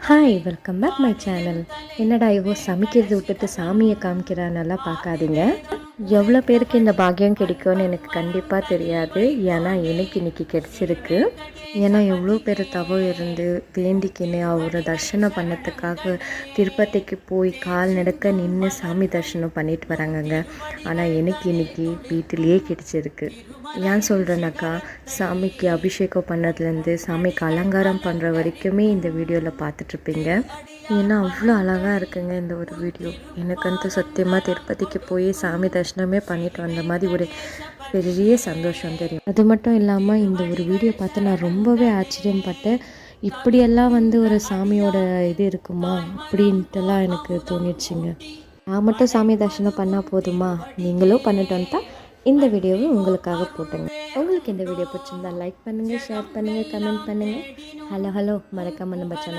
Hi welcome back my channel. என்னடா இவோ சமைக்கிறது விட்டுட்டு சாமியை காமிக்கிறானெல்லாம் பார்க்காதீங்க. எவ்வளோ பேருக்கு இந்த பாக்கியம் கிடைக்கும்னு எனக்கு கண்டிப்பாக தெரியாது. ஏன்னா எனக்கு இன்னைக்கு கிடைச்சிருக்கு. ஏன்னா எவ்வளோ பேர் தவம் இருந்து வேண்டிக்கின்னு அவரை தரிசனம் பண்ணதுக்காக திருப்பதிக்கு போய் கால் நடக்க நின்று சாமி தரிசனம் பண்ணிட்டு வராங்கங்க. ஆனால் எனக்கு இன்னைக்கு வீட்டிலேயே கிடைச்சிருக்கு. ஏன் சொல்கிறேன்னாக்கா, சாமிக்கு அபிஷேகம் பண்ணதுலேருந்து சாமிக்கு அலங்காரம் பண்ணுற வரைக்குமே இந்த வீடியோவில் பார்த்துட்ருப்பீங்க. ஏன்னா அவ்வளோ அழகாக இருக்குங்க இந்த ஒரு வீடியோ. எனக்கு வந்து சத்தியமாக திருப்பதிக்கு போய் சாமி தரிசனமே பண்ணிட்டு வந்த மாதிரி ஒரு பெரிய சந்தோஷம் தெரியும். அது மட்டும் இல்லாமல் இந்த ஒரு வீடியோ பார்த்து நான் ரொம்பவே ஆச்சரியப்பட்டேன். இப்படியெல்லாம் வந்து ஒரு சாமியோட இது இருக்குமா அப்படின்ட்டுலாம் எனக்கு தோணிடுச்சுங்க. நான் மட்டும் சாமி தரிசனம் பண்ணால் போதுமா, நீங்களும் பண்ணிட்டு வந்துட்டா இந்த வீடியோவை உங்களுக்காக போட்டுங்க. உங்களுக்கு இந்த வீடியோ பிடிச்சிருந்தா லைக் பண்ணுங்கள், ஷேர் பண்ணுங்கள், கமெண்ட் பண்ணுங்கள். ஹலோ மறக்காமல் நம்ம சேனல்